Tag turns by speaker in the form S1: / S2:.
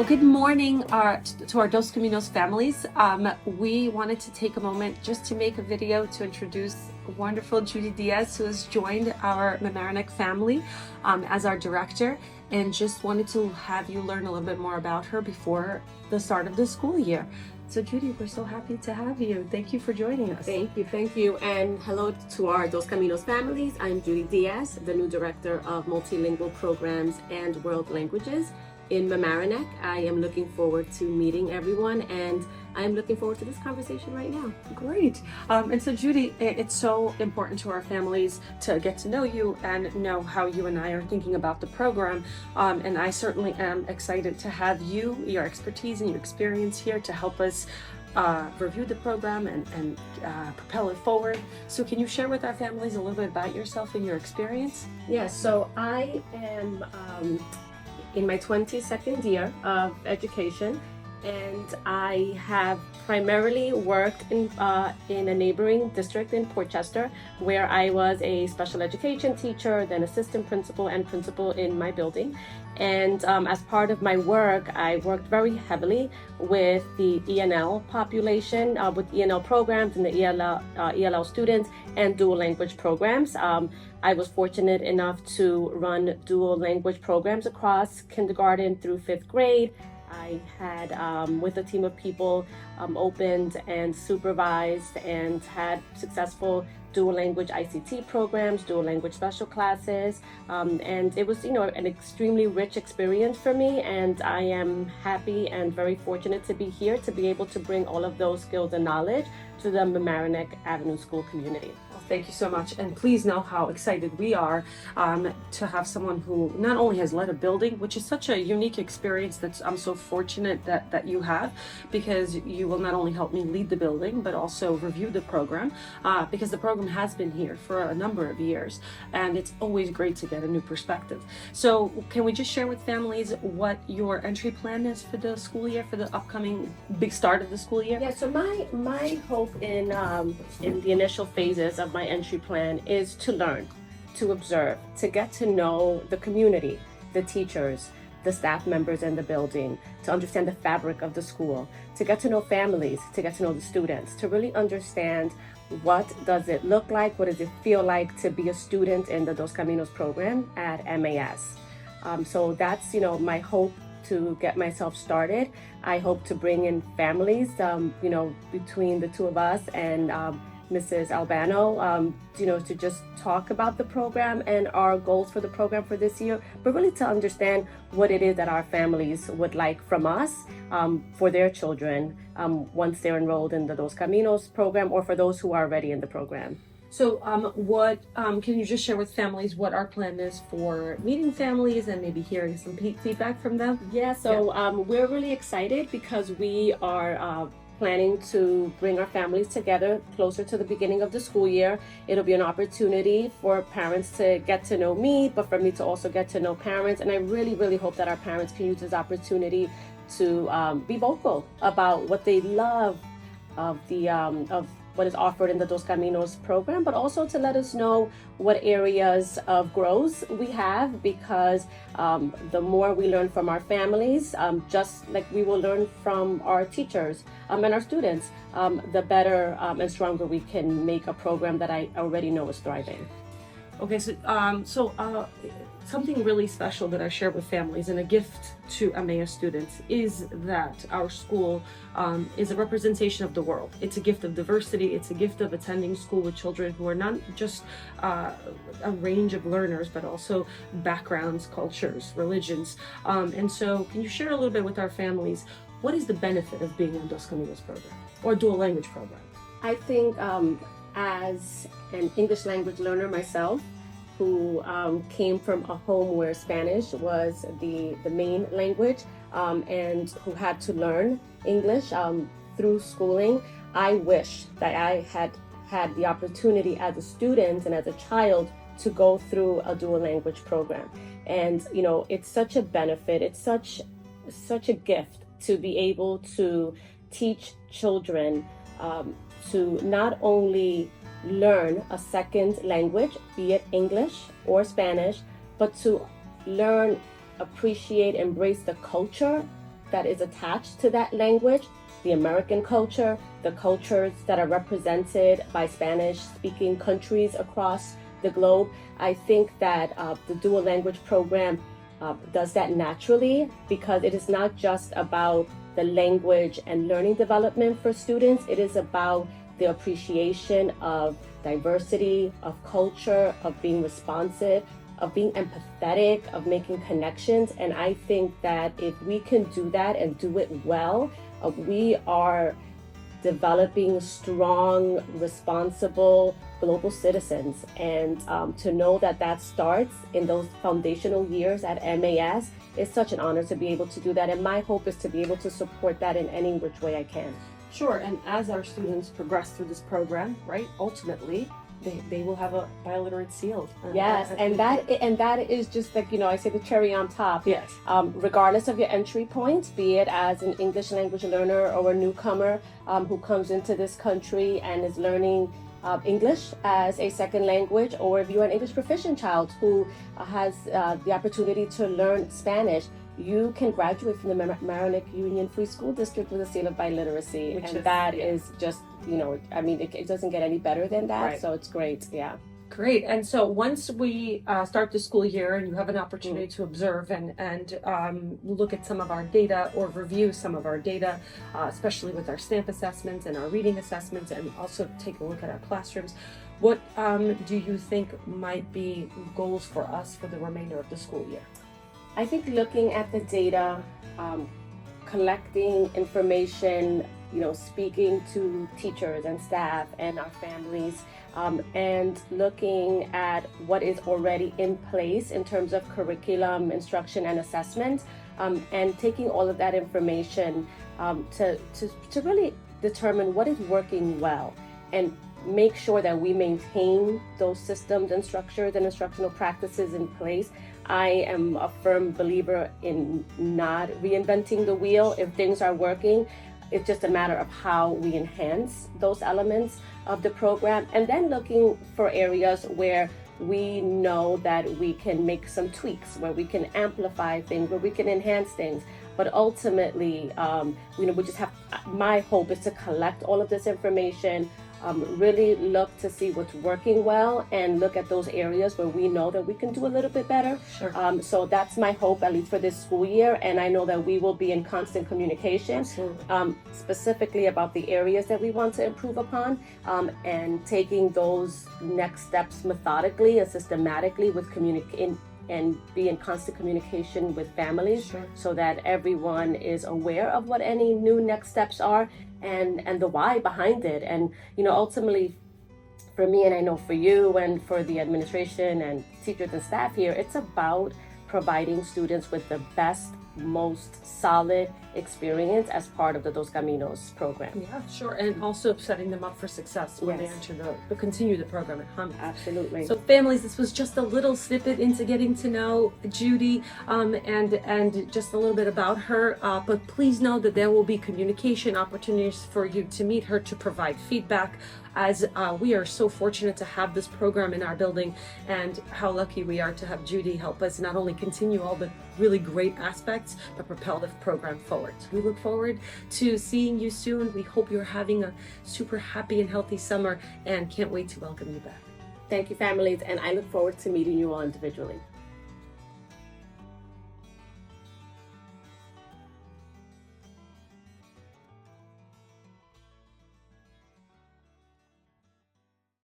S1: Well, good morning to our Dos Caminos families. We wanted to take a moment just to make a video to introduce wonderful Judy Diaz, who has joined our Mamaroneck family as our director, and just wanted to have you learn a little bit more about her before the start of the school year. So Judy, we're so happy to have you. Thank you for joining us.
S2: Thank you. And hello to our Dos Caminos families. I'm Judy Diaz, the new director of Multilingual Programs and World Languages in Mamaroneck. I am looking forward to meeting everyone, and I'm looking forward to this conversation right now.
S1: Great. And so Judy, it's so important to our families to get to know you and know how you and I are thinking about the program. And I certainly am excited to have you, your expertise and your experience here to help us review the program and propel it forward. So can you share with our families a little bit about yourself and your experience?
S2: Yes, so I am in my 22nd year of education, and I have primarily worked in a neighboring district in Portchester, where I was a special education teacher, then assistant principal and principal in my building. And as part of my work, I worked very heavily with the ENL population, with ENL programs and the ELL students and dual language programs. I was fortunate enough to run dual language programs across kindergarten through 5th grade. I had, with a team of people, opened and supervised and had successful dual language ICT programs, dual language special classes, and it was, an extremely rich experience for me, and I am happy and very fortunate to be here to be able to bring all of those skills and knowledge to the Mamaroneck Avenue School community.
S1: Thank you so much, and please know how excited we are to have someone who not only has led a building, which is such a unique experience that I'm so fortunate that you have, because you will not only help me lead the building, but also review the program, because the program has been here for a number of years, and it's always great to get a new perspective. So can we just share with families what your entry plan is for the school year, for the upcoming big start of the school year?
S2: Yeah, so my hope in the initial phases of my entry plan is to learn, to observe, to get to know the community, the teachers, the staff members in the building, to understand the fabric of the school, to get to know families, to get to know the students, to really understand what does it look like, what does it feel like to be a student in the Dos Caminos program at MAS. So that's, my hope to get myself started. I hope to bring in families, between the two of us and Mrs. Albano, to just talk about the program and our goals for the program for this year, but really to understand what it is that our families would like from us for their children once they're enrolled in the Dos Caminos program, or for those who are already in the program.
S1: So what can you just share with families what our plan is for meeting families and maybe hearing some feedback from them?
S2: Yeah, so we're really excited because we are planning to bring our families together closer to the beginning of the school year. It'll be an opportunity for parents to get to know me, but for me to also get to know parents. And I really, really hope that our parents can use this opportunity to be vocal about what they love of what is offered in the Dos Caminos program, but also to let us know what areas of growth we have, because the more we learn from our families, just like we will learn from our teachers and our students, the better and stronger we can make a program that I already know is thriving.
S1: Okay, so something really special that I share with families and a gift to MAS students is that our school is a representation of the world. It's a gift of diversity. It's a gift of attending school with children who are not just a range of learners, but also backgrounds, cultures, religions. And so can you share a little bit with our families, what is the benefit of being in Dos Caminos program or dual language program?
S2: I think as an English language learner myself, who came from a home where Spanish was the main language, and who had to learn English through schooling, I wish that I had the opportunity as a student and as a child to go through a dual language program. And it's such a benefit, it's such a gift to be able to teach children to not only learn a second language, be it English or Spanish, but to learn, appreciate, embrace the culture that is attached to that language, the American culture, the cultures that are represented by Spanish-speaking countries across the globe. I think that the dual language program does that naturally, because it is not just about the language and learning development for students. It is about the appreciation of diversity, of culture, of being responsive, of being empathetic, of making connections. And I think that if we can do that and do it well, we are developing strong, responsible global citizens. And to know that that starts in those foundational years at MAS is such an honor to be able to do that. And my hope is to be able to support that in any which way I can.
S1: Sure, and as our students progress through this program, right, ultimately, they will have a biliterate seal.
S2: Yes, and that is just like, I say the cherry on top.
S1: Yes.
S2: Regardless of your entry point, be it as an English language learner or a newcomer who comes into this country and is learning English as a second language, or if you're an English proficient child who has the opportunity to learn Spanish, you can graduate from the Maronic Union Free School District with a seal of biliteracy. Is just, it doesn't get any better than that.
S1: Right.
S2: So it's great. Yeah.
S1: Great. And so once we start the school year and you have an opportunity to observe and look at some of our data or review some of our data, especially with our stamp assessments and our reading assessments, and also take a look at our classrooms, what do you think might be goals for us for the remainder of the school year?
S2: I think looking at the data, collecting information, speaking to teachers and staff and our families, and looking at what is already in place in terms of curriculum, instruction, and assessment, and taking all of that information to really determine what is working well and make sure that we maintain those systems and structures and instructional practices in place. I am a firm believer in not reinventing the wheel. If things are working, it's just a matter of how we enhance those elements of the program, and then looking for areas where we know that we can make some tweaks, where we can amplify things, where we can enhance things. But ultimately, we just have, my hope is to collect all of this information, really look to see what's working well, and look at those areas where we know that we can do a little bit better.
S1: Sure.
S2: So that's my hope, at least for this school year. And I know that we will be in constant communication, specifically about the areas that we want to improve upon, and taking those next steps methodically and systematically with and be in constant communication with families.
S1: Sure.
S2: So that everyone is aware of what any new next steps are and the why behind it. And ultimately for me, and I know for you and for the administration and teachers and staff here, it's about providing students with the best, most solid experience as part of the Dos Caminos program.
S1: Yeah, sure. And also setting them up for success when they enter continue the program at HUM.
S2: Absolutely.
S1: So families, this was just a little snippet into getting to know Judy and just a little bit about her. But please know that there will be communication opportunities for you to meet her, to provide feedback, as we are so fortunate to have this program in our building, and how lucky we are to have Judy help us not only continue all the really great aspects, but propel the program forward. So we look forward to seeing you soon. We hope you're having a super happy and healthy summer, and can't wait to welcome you back.
S2: Thank you, families, and I look forward to meeting you all individually.